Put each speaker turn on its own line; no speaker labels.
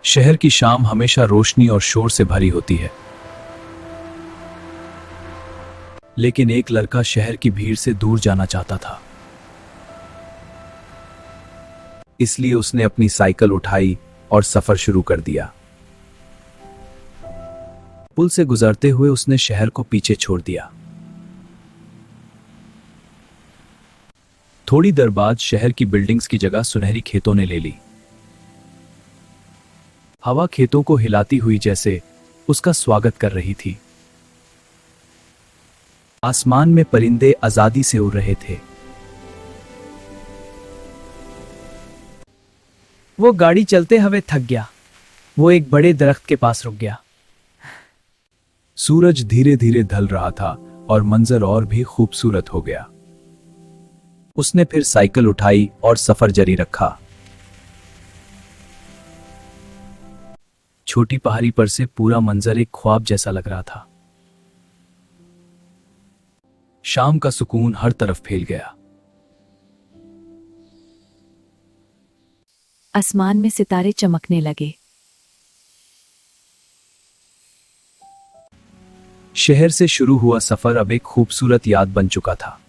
शहर की शाम हमेशा रोशनी और शोर से भरी होती है, लेकिन एक लड़का शहर की भीड़ से दूर जाना चाहता था। इसलिए उसने अपनी साइकिल उठाई और सफर शुरू कर दिया। पुल से गुजरते हुए उसने शहर को पीछे छोड़ दिया। थोड़ी देर बाद शहर की बिल्डिंग्स की जगह सुनहरी खेतों ने ले ली। हवा खेतों को हिलाती हुई जैसे उसका स्वागत कर रही थी। आसमान में परिंदे आजादी से उड़ रहे थे।
वो गाड़ी चलते हुए थक गया। वो एक बड़े दरख्त के पास रुक गया।
सूरज धीरे धीरे ढल रहा था और मंजर और भी खूबसूरत हो गया। उसने फिर साइकिल उठाई और सफर जारी रखा। छोटी पहाड़ी पर से पूरा मंजर एक ख्वाब जैसा लग रहा था। शाम का सुकून हर तरफ फैल गया।
आसमान में सितारे चमकने लगे।
शहर से शुरू हुआ सफर अब एक खूबसूरत याद बन चुका था।